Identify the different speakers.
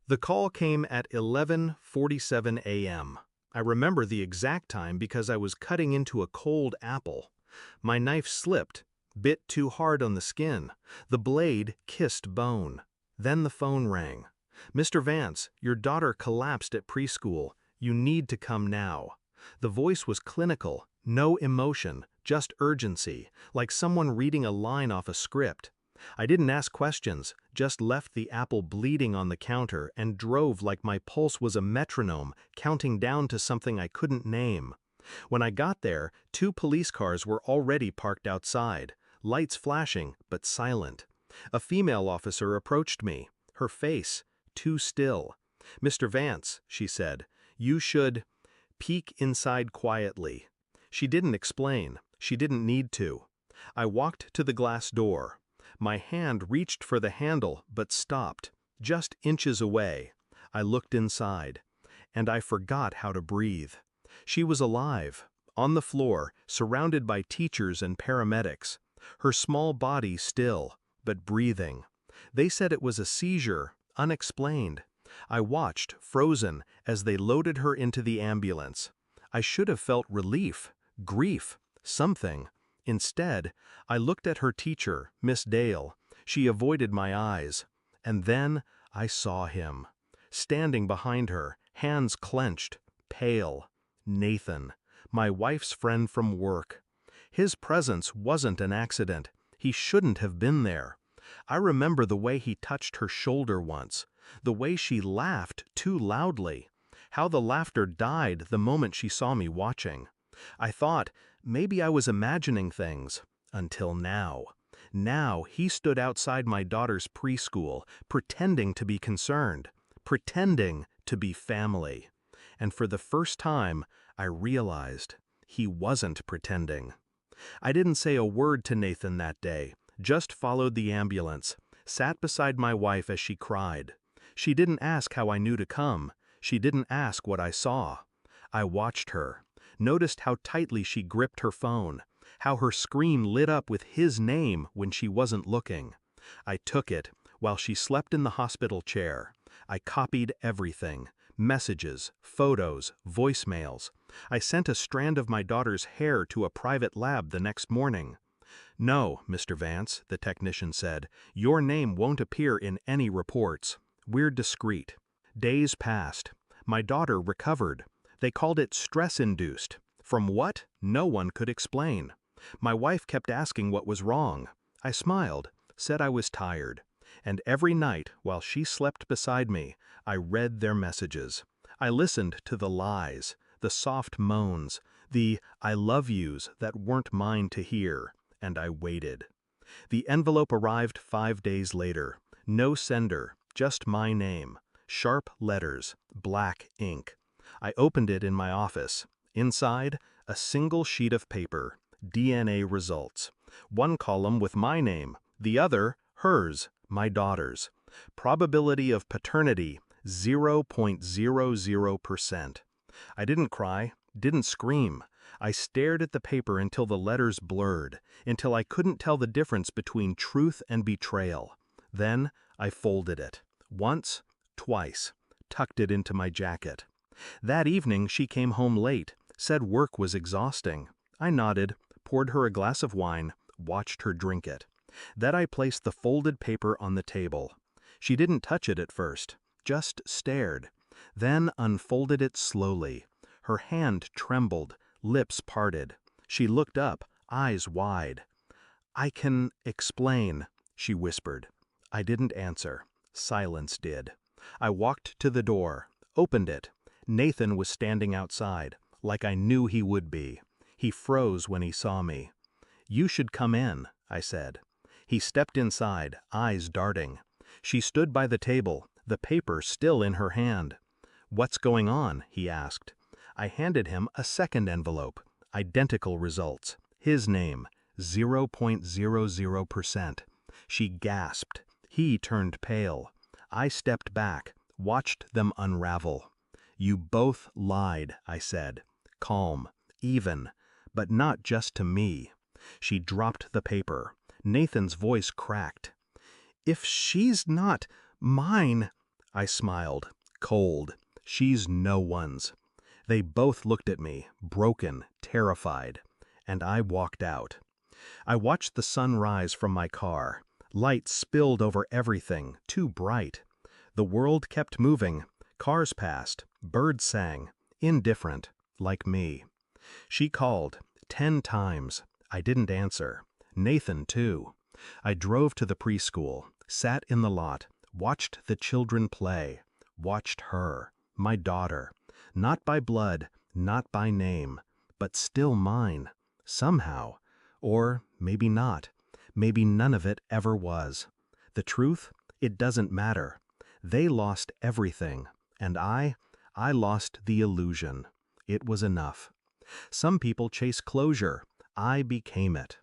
Speaker 1: The call came at 11:47 a.m. I remember the exact time because I was cutting into a cold apple. My knife slipped, bit too hard on the skin. The blade kissed bone. Then the phone rang. "Mr. Vance, your daughter collapsed at preschool. You need to come now." The voice was clinical, no emotion, just urgency, like someone reading a line off a script. I didn't ask questions, just left the apple bleeding on the counter and drove like my pulse was a metronome, counting down to something I couldn't name. When I got there, 2 police cars were already parked outside, lights flashing but silent. A female officer approached me, her face too still. "Mr. Vance," she said, "you should peek inside quietly." She didn't explain. She didn't need to. I walked to the glass door. My hand reached for the handle but stopped, just inches away. I looked inside, and I forgot how to breathe. She was alive, on the floor, surrounded by teachers and paramedics. Her small body still, but breathing. They said it was a seizure, unexplained. I watched, frozen, as they loaded her into the ambulance. I should have felt relief, grief, something. Instead, I looked at her teacher, Miss Dale. She avoided my eyes. And then I saw him. Standing behind her, hands clenched, pale. Nathan, my wife's friend from work. His presence wasn't an accident. He shouldn't have been there. I remember the way he touched her shoulder once, the way she laughed too loudly, how the laughter died the moment she saw me watching. I thought, maybe I was imagining things, until now. Now he stood outside my daughter's preschool, pretending to be concerned, pretending to be family. And for the first time, I realized he wasn't pretending. I didn't say a word to Nathan that day, just followed the ambulance, sat beside my wife as she cried. She didn't ask how I knew to come. She didn't ask what I saw. I watched her. Noticed how tightly she gripped her phone, how her screen lit up with his name when she wasn't looking. I took it while she slept in the hospital chair. I copied everything, messages, photos, voicemails. I sent a strand of my daughter's hair to a private lab the next morning. "No, Mr. Vance," the technician said, "your name won't appear in any reports. We're discreet." Days passed. My daughter recovered. They called it stress-induced. From what? No one could explain. My wife kept asking what was wrong. I smiled, said I was tired. And every night, while she slept beside me, I read their messages. I listened to the lies, the soft moans, the "I love yous" that weren't mine to hear, and I waited. The envelope arrived 5 days later. No sender, just my name. Sharp letters, black ink. I opened it in my office. Inside, a single sheet of paper, DNA results. One column with my name, the other, hers, my daughter's. Probability of paternity, 0.00%. I didn't cry, didn't scream. I stared at the paper until the letters blurred, until I couldn't tell the difference between truth and betrayal. Then I folded it. Once, twice, tucked it into my jacket. That evening she came home late, said work was exhausting. I nodded, poured her a glass of wine, watched her drink it. Then I placed the folded paper on the table. She didn't touch it at first, just stared. Then unfolded it slowly. Her hand trembled, lips parted. She looked up, eyes wide. "I can explain," she whispered. I didn't answer. Silence did. I walked to the door, opened it. Nathan was standing outside, like I knew he would be. He froze when he saw me. "You should come in," I said. He stepped inside, eyes darting. She stood by the table, the paper still in her hand. "What's going on?" he asked. I handed him a second envelope, identical results. His name, 0.00%. She gasped. He turned pale. I stepped back, watched them unravel. "You both lied," I said. Calm, even, but not just to me. She dropped the paper. Nathan's voice cracked. "If she's not mine," I smiled. Cold. She's no one's. They both looked at me, broken, terrified, and I walked out. I watched the sun rise from my car. Light spilled over everything, too bright. The world kept moving. Cars passed. Birds sang. Indifferent, like me. She called 10 times. I didn't answer. Nathan, too. I drove to the preschool, sat in the lot, watched the children play, watched her, my daughter, not by blood, not by name, but still mine, somehow. Or maybe not. Maybe none of it ever was. The truth? It doesn't matter. They lost everything, and I lost the illusion. It was enough. Some people chase closure. I became it.